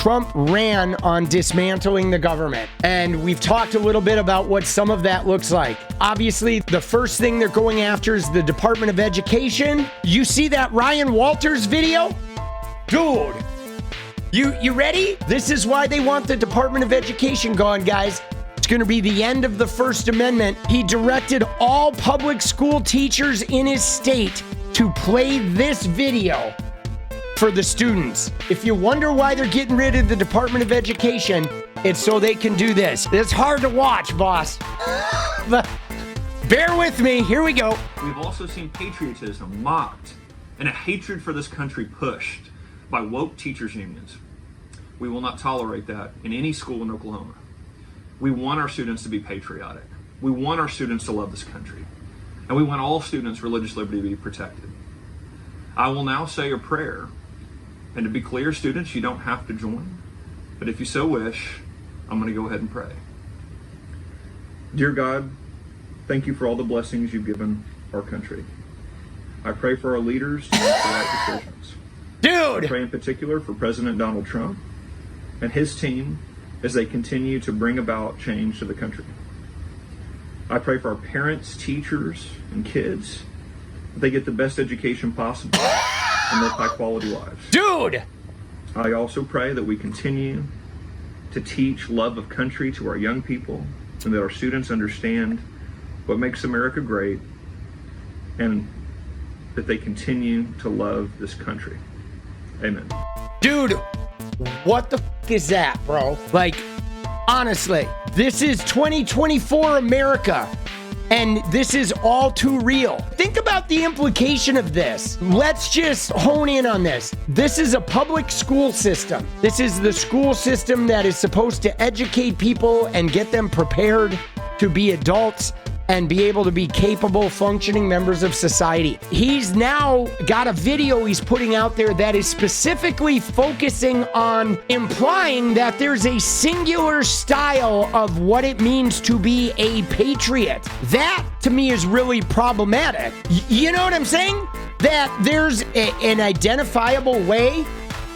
Trump ran on dismantling the government. And we've talked a little bit about what some of that looks like. Obviously, the first thing they're going after is the Department of Education. You see that Ryan Walters video? Dude, you ready? This is why they want the Department of Education gone, guys. It's going to be the end of the First Amendment. He directed all public school teachers in his state to play this video for the students. If you wonder why they're getting rid of the Department of Education, it's so they can do this. It's hard to watch, boss. But bear with me. Here we go. We've also seen patriotism mocked and a hatred for this country pushed by woke teachers unions. We will not tolerate that in any school in Oklahoma. We want our students to be patriotic. We want our students to love this country. And we want all students' religious liberty to be protected. I will now say a prayer. And to be clear, students, you don't have to join. But if you so wish, I'm going to go ahead and pray. Dear God, thank you for all the blessings you've given our country. I pray for our leaders to make the right decisions. Dude! I pray in particular for President Donald Trump and his team as they continue to bring about change to the country. I pray for our parents, teachers, and kids that they get the best education possible and live high-quality lives. Dude! I also pray that we continue to teach love of country to our young people and that our students understand what makes America great and that they continue to love this country. Amen. Dude, what the f is that, bro? Like, honestly, this is 2024 America, and this is all too real. Think about the implication of this. Let's just hone in on this. This is a public school system. This is the school system that is supposed to educate people and get them prepared to be adults and be able to be capable, functioning members of society. He's now got a video he's putting out there that is specifically focusing on implying that there's a singular style of what it means to be a patriot. That, to me, is really problematic. You know what I'm saying? That there's an identifiable way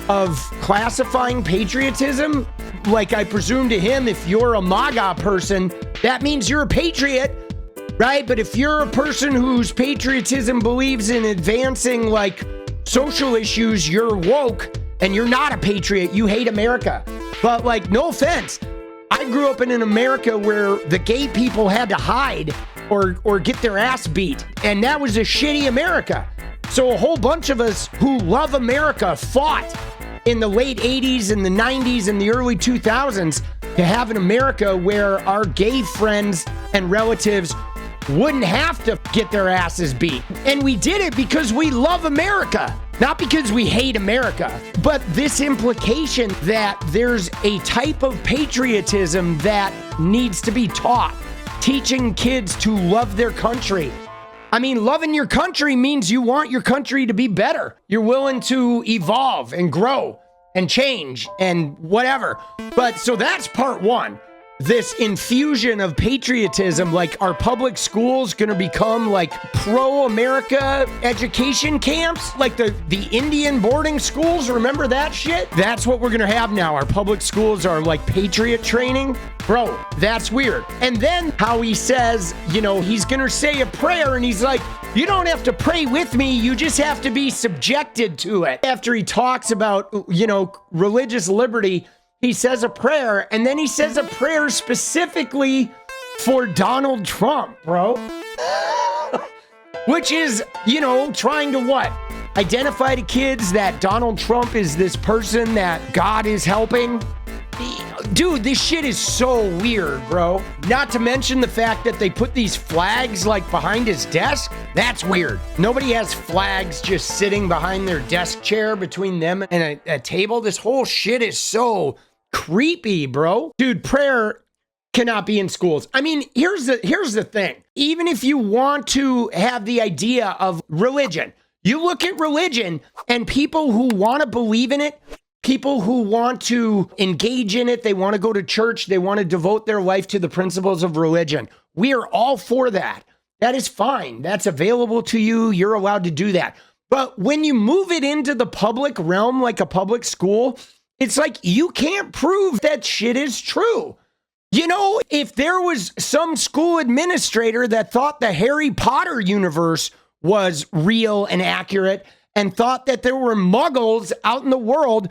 of classifying patriotism. Like, I presume to him, if you're a MAGA person, that means you're a patriot. Right? But if you're a person whose patriotism believes in advancing like social issues, you're woke and you're not a patriot. You hate America. But like, no offense. I grew up in an America where the gay people had to hide or get their ass beat. And that was a shitty America. So a whole bunch of us who love America fought in the late 80s and the 90s and the early 2000s to have an America where our gay friends and relatives wouldn't have to get their asses beat. And we did it because we love America, not because we hate America. But this implication that there's a type of patriotism that needs to be taught, teaching kids to love their country. I mean, loving your country means you want your country to be better. You're willing to evolve and grow and change and whatever. But so that's part one. This infusion of patriotism, like our public schools going to become like pro-America education camps, like the Indian boarding schools. Remember that shit? That's what we're going to have now. Our public schools are like patriot training. Bro, that's weird. And then how he says, you know, he's going to say a prayer and he's like, you don't have to pray with me. You just have to be subjected to it. After he talks about, you know, religious liberty, he says a prayer, and then he says a prayer specifically for Donald Trump, bro. Which is, you know, trying to what? Identify to kids that Donald Trump is this person that God is helping. Dude, this shit is so weird, bro. Not to mention the fact that they put these flags like behind his desk. That's weird. Nobody has flags just sitting behind their desk chair between them and a table. This whole shit is so creepy, bro. Dude, prayer cannot be in schools. I mean, here's the thing. Even if you want to have the idea of religion, you look at religion and people who want to believe in it, people who want to engage in it, they want to go to church, they want to devote their life to the principles of religion. We are all for that. That is fine. That's available to you. You're allowed to do that. But when you move it into the public realm, like a public school, It's like you can't prove that shit is true. You know, if there was some school administrator that thought the Harry Potter universe was real and accurate and thought that there were muggles out in the world,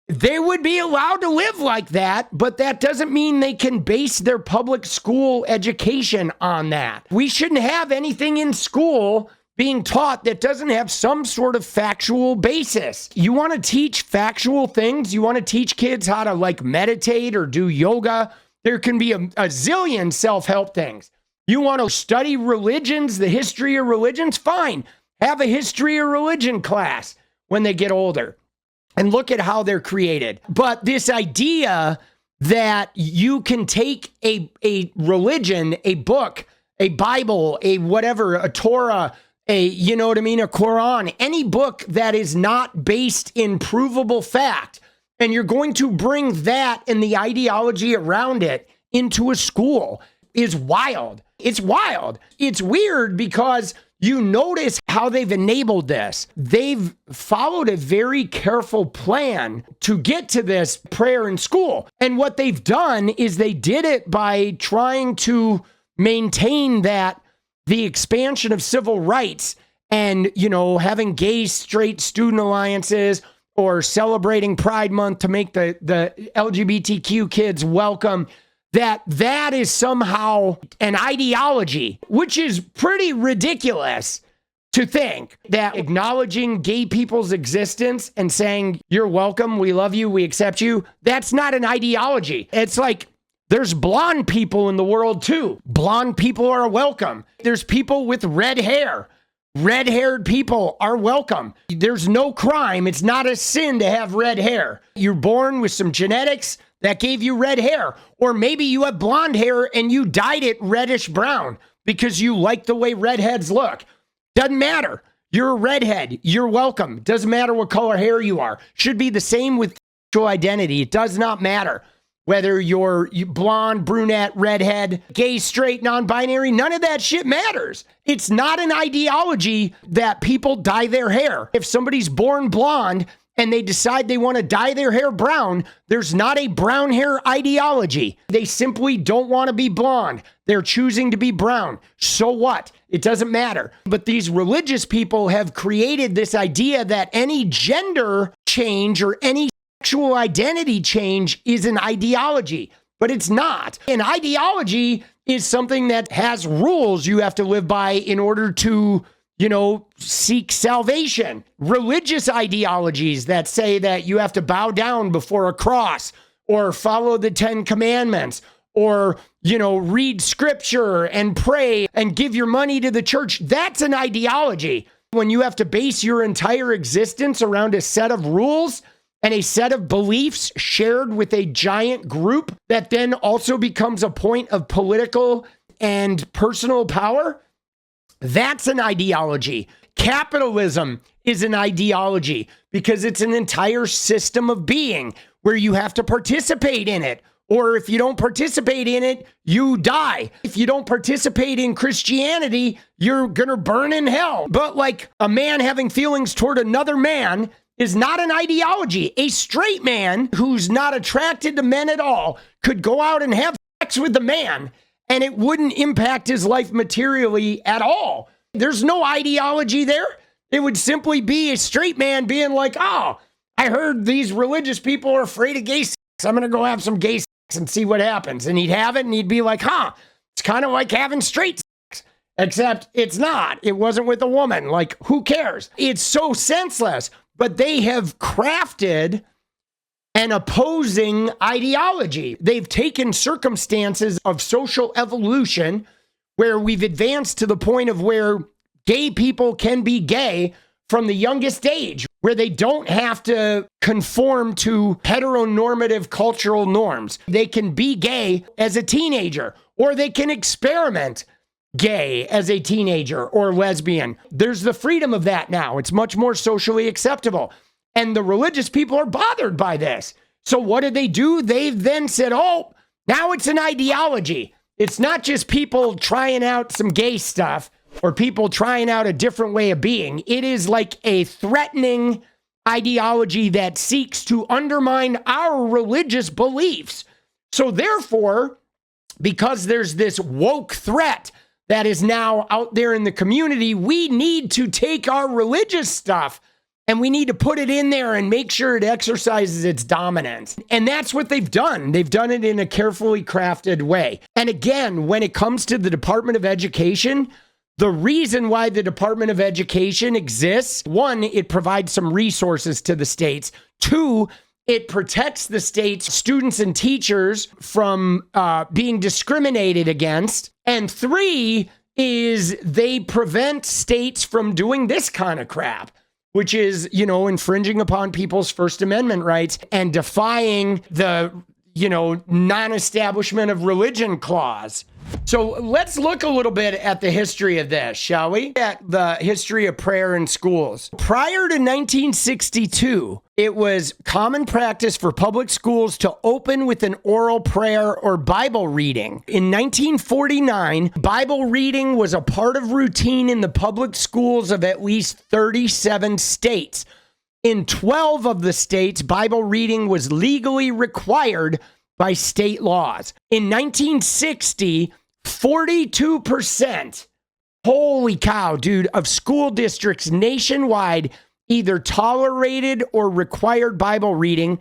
they would be allowed to live like that, but that doesn't mean they can base their public school education on that. We shouldn't have anything in school being taught that doesn't have some sort of factual basis. You want to teach factual things? You want to teach kids how to like meditate or do yoga? There can be a zillion self-help things. You want to study religions, the history of religions? Fine. Have a history of religion class when they get older and look at how they're created. But this idea that you can take a religion, a book, a Bible, a whatever, a Torah, you know what I mean, a Quran, any book that is not based in provable fact, and you're going to bring that and the ideology around it into a school is wild. It's wild. It's weird because you notice how they've enabled this. They've followed a very careful plan to get to this prayer in school. And what they've done is they did it by trying to maintain that the expansion of civil rights and, you know, having gay, straight student alliances or celebrating Pride Month to make the LGBTQ kids welcome, that is somehow an ideology, which is pretty ridiculous to think that acknowledging gay people's existence and saying, you're welcome, we love you, we accept you, that's not an ideology. It's like, there's blonde people in the world too. Blonde people are welcome. There's people with red hair. Red-haired people are welcome. There's no crime. It's not a sin to have red hair. You're born with some genetics that gave you red hair. Or maybe you have blonde hair and you dyed it reddish brown because you like the way redheads look. Doesn't matter. You're a redhead. You're welcome. Doesn't matter what color hair you are. Should be the same with sexual identity. It does not matter. Whether you're blonde, brunette, redhead, gay, straight, non-binary, none of that shit matters. It's not an ideology that people dye their hair. If somebody's born blonde and they decide they want to dye their hair brown, there's not a brown hair ideology. They simply don't want to be blonde. They're choosing to be brown. So what? It doesn't matter. But these religious people have created this idea that any gender change or any sexual identity change is an ideology, but it's not. An ideology is something that has rules you have to live by in order to, you know, seek salvation. Religious ideologies that say that you have to bow down before a cross or follow the 10 commandments or, you know, read scripture and pray and give your money to the church. That's an ideology. When you have to base your entire existence around a set of rules and a set of beliefs shared with a giant group that then also becomes a point of political and personal power, that's an ideology. Capitalism is an ideology because it's an entire system of being where you have to participate in it. Or if you don't participate in it, you die. If you don't participate in Christianity, you're gonna burn in hell. But like a man having feelings toward another man is not an ideology. A straight man who's not attracted to men at all could go out and have sex with the man and it wouldn't impact his life materially at all. There's no ideology there. It would simply be a straight man being like, oh, I heard these religious people are afraid of gay sex. I'm going to go have some gay sex and see what happens. And he'd have it and he'd be like, it's kind of like having straight sex, except it's not. It wasn't with a woman. Like, who cares? It's so senseless. But they have crafted an opposing ideology. They've taken circumstances of social evolution where we've advanced to the point of where gay people can be gay from the youngest age, where they don't have to conform to heteronormative cultural norms. They can be gay as a teenager, or they can experiment gay as a teenager or lesbian. There's the freedom of that now. It's much more socially acceptable. And the religious people are bothered by this. So what did they do? They've then said, oh, now it's an ideology. It's not just people trying out some gay stuff or people trying out a different way of being. It is like a threatening ideology that seeks to undermine our religious beliefs. So therefore, because there's this woke threat that is now out there in the community, we need to take our religious stuff and we need to put it in there and make sure it exercises its dominance. And that's what they've done. They've done it in a carefully crafted way. And again, when it comes to the Department of Education, the reason why the Department of Education exists, one, it provides some resources to the states. Two, it protects the state's students and teachers from being discriminated against. And three is they prevent states from doing this kind of crap, which is, infringing upon people's First Amendment rights and defying the, non-establishment of religion clause. So let's look a little bit at the history of this, shall we? At the history of prayer in schools. Prior to 1962, it was common practice for public schools to open with an oral prayer or Bible reading. In 1949, Bible reading was a part of routine in the public schools of at least 37 states. In 12 of the states, Bible reading was legally required by state laws. In 1960, 42%, holy cow, dude, of school districts nationwide either tolerated or required Bible reading,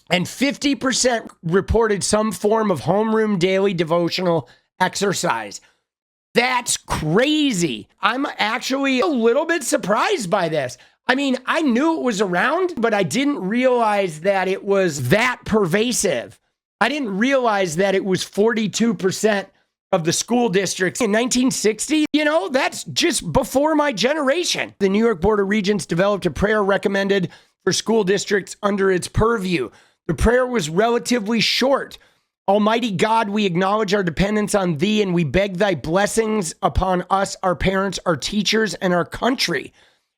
and 50% reported some form of homeroom daily devotional exercise. That's crazy. I'm actually a little bit surprised by this. I mean, I knew it was around, but I didn't realize that it was that pervasive. I didn't realize that it was 42% of the school districts in 1960. That's just before my generation. The New York Board of Regents developed a prayer recommended for school districts under its purview. The prayer was relatively short. Almighty God, we acknowledge our dependence on thee, and we beg thy blessings upon us, our parents, our teachers, and our country.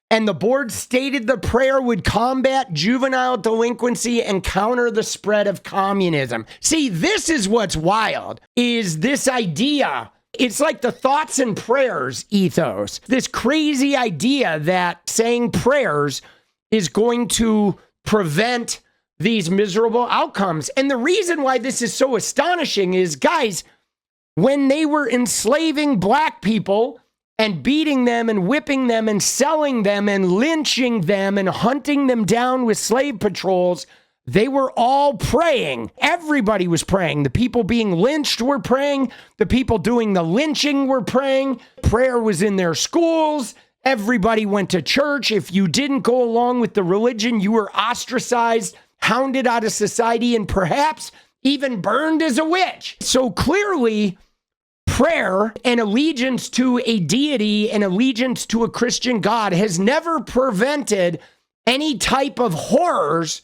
And the board stated the prayer would combat juvenile delinquency and counter the spread of communism. See, this is what's wild, is this idea. It's like the thoughts and prayers ethos. This crazy idea that saying prayers is going to prevent these miserable outcomes. And the reason why this is so astonishing is, guys, when they were enslaving black people and beating them and whipping them and selling them and lynching them and hunting them down with slave patrols, they were all praying. Everybody was praying. The people being lynched were praying. The people doing the lynching were praying. Prayer was in their schools. Everybody went to church. If you didn't go along with the religion, you were ostracized, hounded out of society, and perhaps even burned as a witch. So clearly, prayer and allegiance to a deity and allegiance to a Christian God has never prevented any type of horrors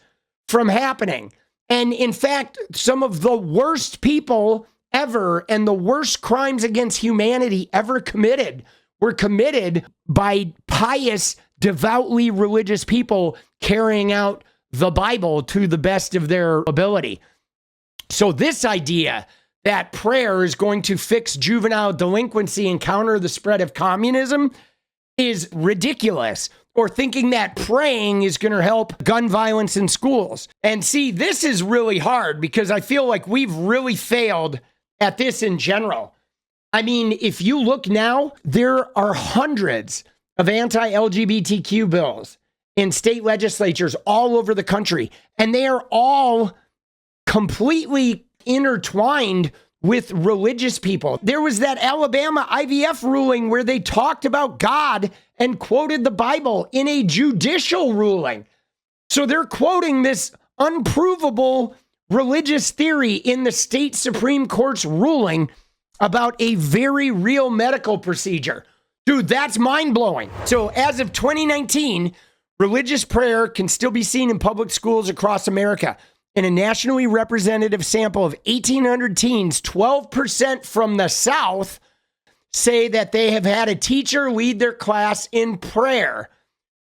from happening. And in fact, some of the worst people ever and the worst crimes against humanity ever committed were committed by pious, devoutly religious people carrying out the Bible to the best of their ability. So this idea that prayer is going to fix juvenile delinquency and counter the spread of communism is ridiculous. Or thinking that praying is going to help gun violence in schools. And see, this is really hard because I feel like we've really failed at this in general. I mean, if you look now, there are hundreds of anti-LGBTQ bills in state legislatures all over the country, and they are all completely intertwined with religious people. There was that Alabama IVF ruling where they talked about God and quoted the Bible in a judicial ruling. So they're quoting this unprovable religious theory in the state Supreme Court's ruling about a very real medical procedure. Dude, that's mind-blowing. So as of 2019, religious prayer can still be seen in public schools across America. In a nationally representative sample of 1,800 teens, 12% from the South say that they have had a teacher lead their class in prayer.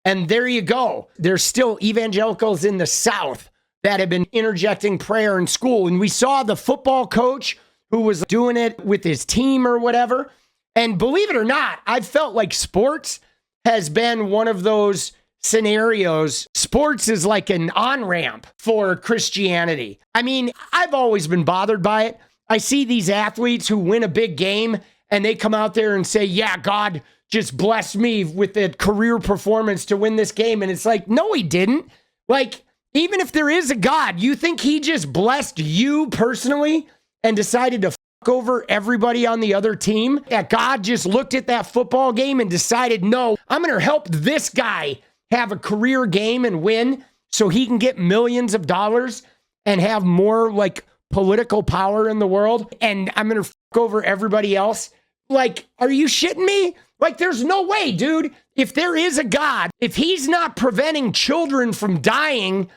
And there you go. There's still evangelicals in the South that have been interjecting prayer in school. And we saw the football coach who was doing it with his team or whatever. And believe it or not, I've felt like sports has been one of those scenarios, sports is like an on-ramp for Christianity. I mean, I've always been bothered by it. I see these athletes who win a big game and they come out there and say, yeah, God just blessed me with the career performance to win this game. And it's like, no, he didn't. Like, even if there is a God, you think he just blessed you personally and decided to fuck over everybody on the other team? That God just looked at that football game and decided, no, I'm going to help this guy have a career game and win so he can get millions of dollars and have more like political power in the world. And I'm going to fuck over everybody else. Like, are you shitting me? Like, there's no way, dude. If there is a God, if he's not preventing children from dying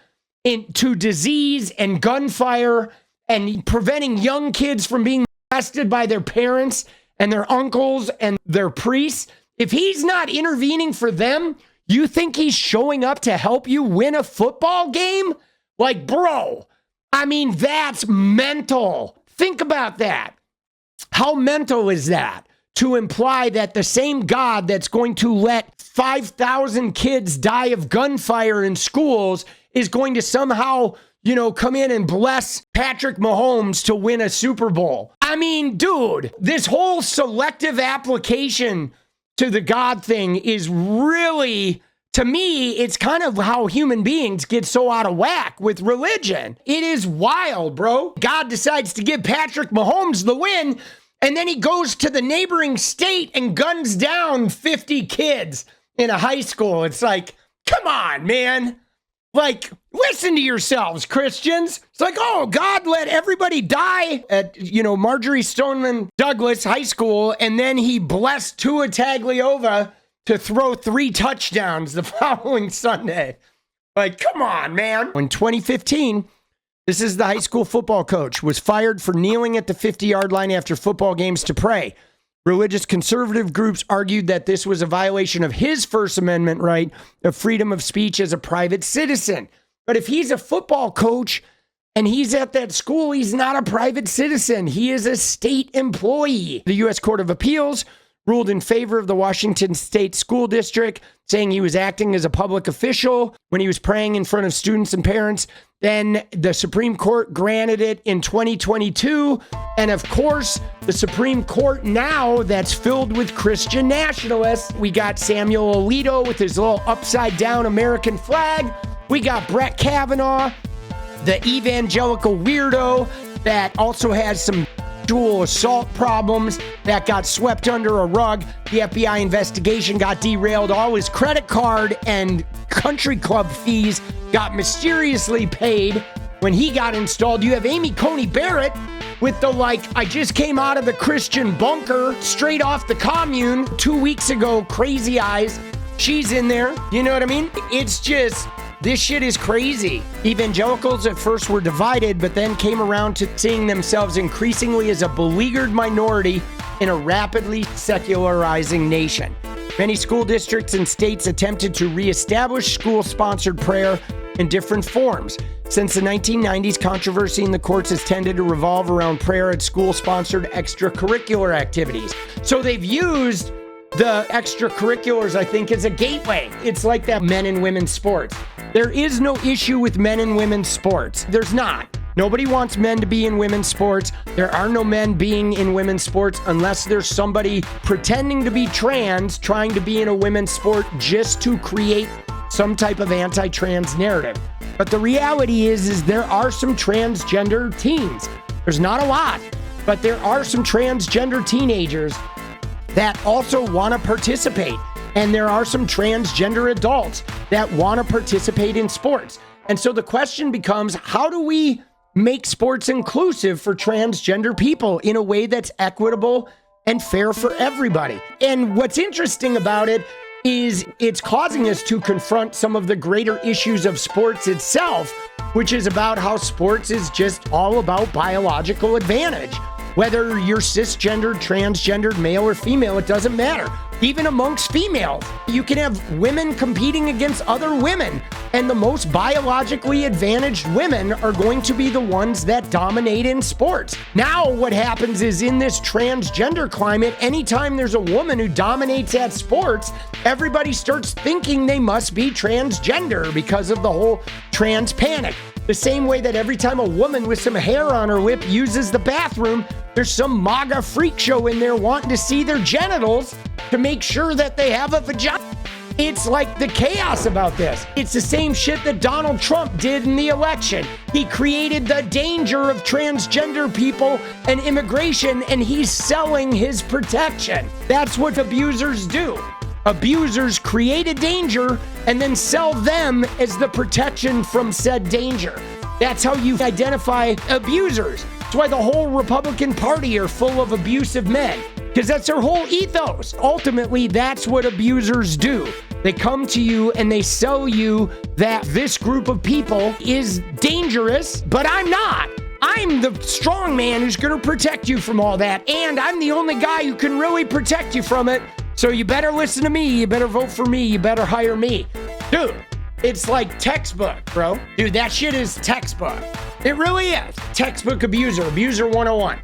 into disease and gunfire and preventing young kids from being molested by their parents and their uncles and their priests, if he's not intervening for them, you think he's showing up to help you win a football game? Like, bro, I mean, that's mental. Think about that. How mental is that? To imply that the same God that's going to let 5,000 kids die of gunfire in schools is going to somehow, come in and bless Patrick Mahomes to win a Super Bowl. I mean, dude, this whole selective application to the God thing is really, to me, it's kind of how human beings get so out of whack with religion. It is wild, bro. God decides to give Patrick Mahomes the win, and then he goes to the neighboring state and guns down 50 kids in a high school. It's like, come on, man. Like, listen to yourselves, Christians. It's like, oh, God let everybody die at, Marjorie Stoneman Douglas High School, and then he blessed 𝗤𝗢𝗪 to throw 3 touchdowns the following Sunday. Like, come on, man. In 2015, this is the high school football coach, was fired for kneeling at the 50-yard line after football games to pray. Religious conservative groups argued that this was a violation of his First Amendment right of freedom of speech as a private citizen. But if he's a football coach and he's at that school, he's not a private citizen. He is a state employee. The U.S. Court of Appeals ruled in favor of the Washington State School District, saying he was acting as a public official when he was praying in front of students and parents. Then the Supreme Court granted it in 2022. And of course, the Supreme Court now that's filled with Christian nationalists. We got Samuel Alito with his little upside down American flag. We got Brett Kavanaugh, the evangelical weirdo that also has some sexual assault problems that got swept under a rug. The FBI investigation got derailed. All his credit card and country club fees got mysteriously paid when he got installed. You have Amy Coney Barrett with the I just came out of the Christian bunker straight off the commune 2 weeks ago, crazy eyes. She's in there. You know what I mean? It's just, this shit is crazy. Evangelicals at first were divided, but then came around to seeing themselves increasingly as a beleaguered minority in a rapidly secularizing nation. Many school districts and states attempted to reestablish school-sponsored prayer in different forms. Since the 1990s, controversy in the courts has tended to revolve around prayer at school-sponsored extracurricular activities. So they've used the extracurriculars, I think, as a gateway. It's like that men and women's sports. There is no issue with men and women's sports. There's not. Nobody wants men to be in women's sports. There are no men being in women's sports unless there's somebody pretending to be trans trying to be in a women's sport just to create some type of anti-trans narrative. But the reality is there are some transgender teens. There's not a lot, but there are some transgender teenagers that also want to participate. And there are some transgender adults that want to participate in sports. And so the question becomes, how do we make sports inclusive for transgender people in a way that's equitable and fair for everybody? And what's interesting about it is it's causing us to confront some of the greater issues of sports itself, which is about how sports is just all about biological advantage. Whether you're cisgendered, transgendered, male or female, it doesn't matter. even amongst females. You can have women competing against other women, and the most biologically advantaged women are going to be the ones that dominate in sports. Now, what happens is in this transgender climate, anytime there's a woman who dominates at sports, everybody starts thinking they must be transgender because of the whole trans panic. The same way that every time a woman with some hair on her lip uses the bathroom, there's some MAGA freak show in there wanting to see their genitals to make sure that they have a vagina. It's like the chaos about this. It's the same shit that Donald Trump did in the election. He created the danger of transgender people and immigration, and he's selling his protection. That's what abusers do. Abusers create a danger and then sell them as the protection from said danger. That's how you identify abusers. That's why the whole Republican Party are full of abusive men, because that's their whole ethos. Ultimately, that's what abusers do. They come to you and they sell you that this group of people is dangerous, but I'm not. I'm the strong man who's going to protect you from all that, and I'm the only guy who can really protect you from it. So you better listen to me, you better vote for me, you better hire me. Dude, it's like textbook, bro. Dude, that shit is textbook. It really is. Textbook abuser, Abuser 101.